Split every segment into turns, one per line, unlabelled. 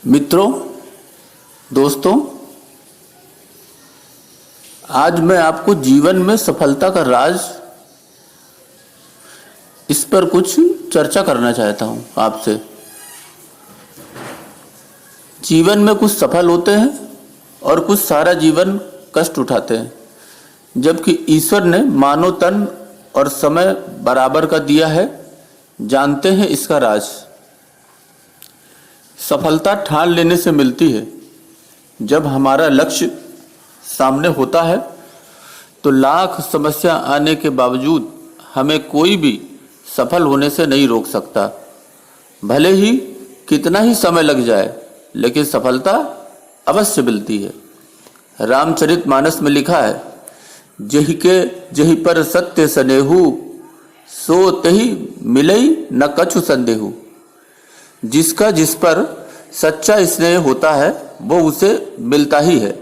मित्रों, दोस्तों, आज मैं आपको जीवन में सफलता का राज इस पर कुछ चर्चा करना चाहता हूं आपसे। जीवन में कुछ सफल होते हैं और कुछ सारा जीवन कष्ट उठाते हैं, जबकि ईश्वर ने मानव तन और समय बराबर का दिया है। जानते हैं इसका राज। सफलता ठान लेने से मिलती है। जब हमारा लक्ष्य सामने होता है तो लाख समस्या आने के बावजूद हमें कोई भी सफल होने से नहीं रोक सकता। भले ही कितना ही समय लग जाए, लेकिन सफलता अवश्य मिलती है। रामचरितमानस में लिखा है, जही पर सत्य सनेहु, सो तही मिलई न कछु संदेहु। जिसका जिस पर सच्चा स्नेह होता है वो उसे मिलता ही है,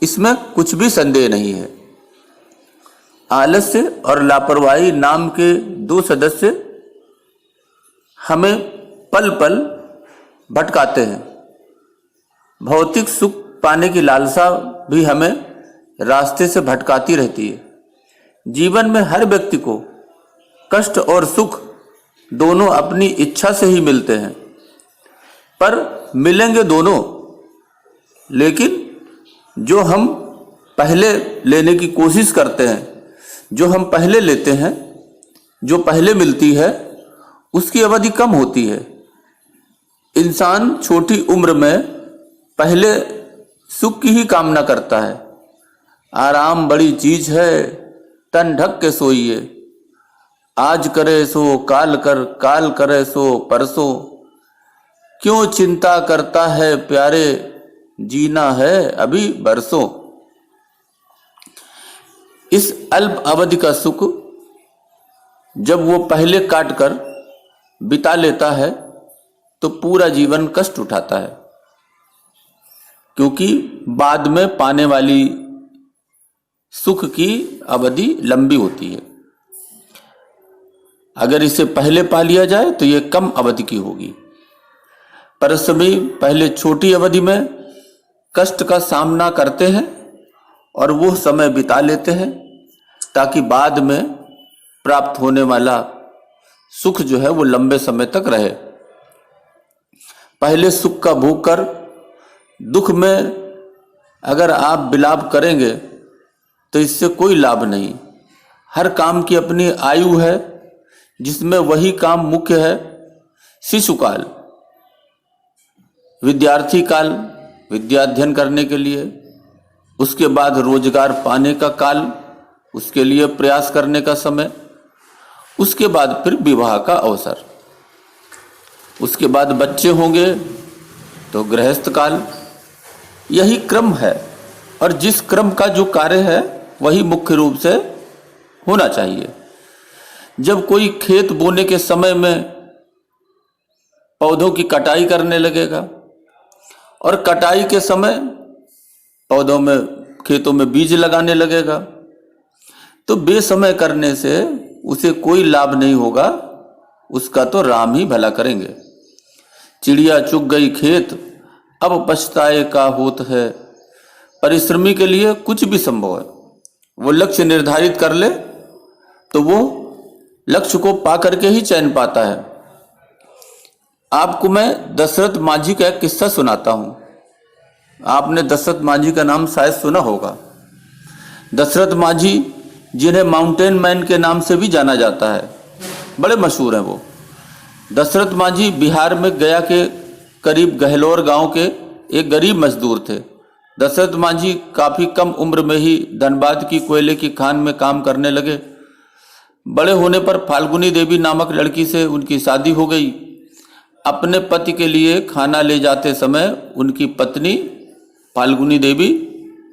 इसमें कुछ भी संदेह नहीं है। आलस्य और लापरवाही नाम के दो सदस्य हमें पल पल भटकाते हैं। भौतिक सुख पाने की लालसा भी हमें रास्ते से भटकाती रहती है। जीवन में हर व्यक्ति को कष्ट और सुख दोनों अपनी इच्छा से ही मिलते हैं, पर मिलेंगे दोनों, लेकिन जो हम पहले लेने की कोशिश करते हैं, जो हम पहले लेते हैं, जो पहले मिलती है, उसकी अवधि कम होती है। इंसान छोटी उम्र में पहले सुख की ही कामना करता है। आराम बड़ी चीज है, तन ढक के सोइए। आज करे सो काल कर, काल करे सो परसों। क्यों चिंता करता है प्यारे, जीना है अभी बरसों। इस अल्प अवधि का सुख जब वो पहले काट कर बिता लेता है तो पूरा जीवन कष्ट उठाता है, क्योंकि बाद में पाने वाली सुख की अवधि लंबी होती है। अगर इसे पहले पा लिया जाए तो ये कम अवधि की होगी। परिश्रमी पहले छोटी अवधि में कष्ट का सामना करते हैं और वो समय बिता लेते हैं, ताकि बाद में प्राप्त होने वाला सुख जो है वो लंबे समय तक रहे। पहले सुख का भोग कर दुख में अगर आप विलाप करेंगे तो इससे कोई लाभ नहीं। हर काम की अपनी आयु है, जिसमें वही काम मुख्य है। शिशुकाल, विद्यार्थी काल, विद्याध्ययन करने के लिए, उसके बाद रोजगार पाने का काल, उसके लिए प्रयास करने का समय, उसके बाद फिर विवाह का अवसर, उसके बाद बच्चे होंगे तो गृहस्थ काल। यही क्रम है, और जिस क्रम का जो कार्य है वही मुख्य रूप से होना चाहिए। जब कोई खेत बोने के समय में पौधों की कटाई करने लगेगा और कटाई के समय पौधों में, खेतों में बीज लगाने लगेगा, तो बेसमय करने से उसे कोई लाभ नहीं होगा। उसका तो राम ही भला करेंगे। चिड़िया चुग गई खेत, अब पछताए का होत है। परिश्रमी के लिए कुछ भी संभव है। वो लक्ष्य निर्धारित कर ले तो वो लक्ष्य को पा करके ही चैन पाता है। आपको मैं दशरथ माझी का एक किस्सा सुनाता हूं। आपने दशरथ माझी का नाम शायद सुना होगा। दशरथ माझी, जिन्हें माउंटेन मैन के नाम से भी जाना जाता है, बड़े मशहूर हैं वो। दशरथ माझी बिहार में गया के करीब गहलोर गांव के एक गरीब मजदूर थे। दशरथ माझी काफी कम उम्र में ही धनबाद की कोयले की खान में काम करने लगे। बड़े होने पर फाल्गुनी देवी नामक लड़की से उनकी शादी हो गई। अपने पति के लिए खाना ले जाते समय उनकी पत्नी फाल्गुनी देवी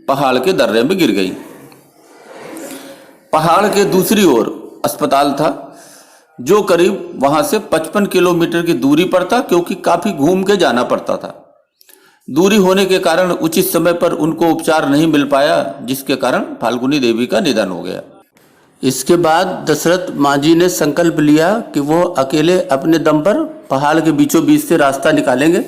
पहाड़ के दर्रे में गिर गई। पहाड़ के दूसरी ओर अस्पताल था, जो करीब वहां से 55 किलोमीटर की दूरी पर था, क्योंकि काफी घूम के जाना पड़ता था। दूरी होने के कारण उचित समय पर उनको उपचार नहीं मिल पाया, जिसके कारण फाल्गुनी देवी का निधन हो गया। इसके बाद दशरथ माझी ने संकल्प लिया कि वो अकेले अपने दम पर पहाड़ के बीचों बीच से रास्ता निकालेंगे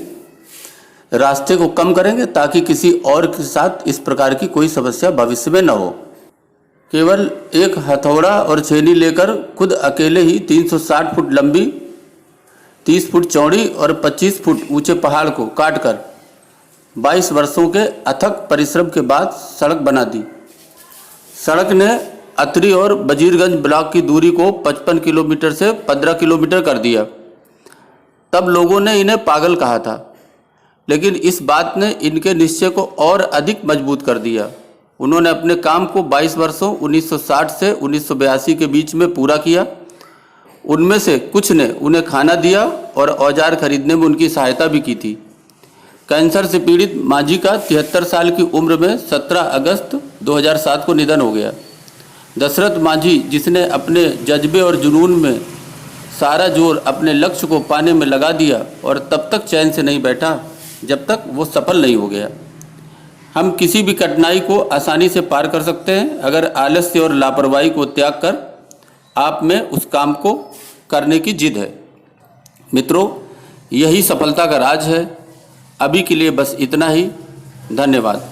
रास्ते को कम करेंगे ताकि किसी और के साथ इस प्रकार की कोई समस्या भविष्य में न हो। केवल एक हथौड़ा और छेनी लेकर खुद अकेले ही 360 फुट लंबी, 30 फुट चौड़ी और 25 फुट ऊंचे पहाड़ को काटकर 22 वर्षों के अथक परिश्रम के बाद सड़क बना दी। सड़क ने अतरी और वजीरगंज ब्लॉक की दूरी को 55 किलोमीटर से 15 किलोमीटर कर दिया। तब लोगों ने इन्हें पागल कहा था, लेकिन इस बात ने इनके निश्चय को और अधिक मजबूत कर दिया। उन्होंने अपने काम को 22 वर्षों 1960 से 1982 के बीच में पूरा किया। उनमें से कुछ ने उन्हें खाना दिया और औजार खरीदने में उनकी सहायता भी की थी। कैंसर से पीड़ित मांझी का 73 साल की उम्र में 17 अगस्त 2007 को निधन हो गया। दशरथ मांझी, जिसने अपने जज्बे और जुनून में सारा जोर अपने लक्ष्य को पाने में लगा दिया और तब तक चैन से नहीं बैठा जब तक वो सफल नहीं हो गया। हम किसी भी कठिनाई को आसानी से पार कर सकते हैं अगर आलस्य और लापरवाही को त्याग कर आप में उस काम को करने की जिद है। मित्रों, यही सफलता का राज है। अभी के लिए बस इतना ही। धन्यवाद।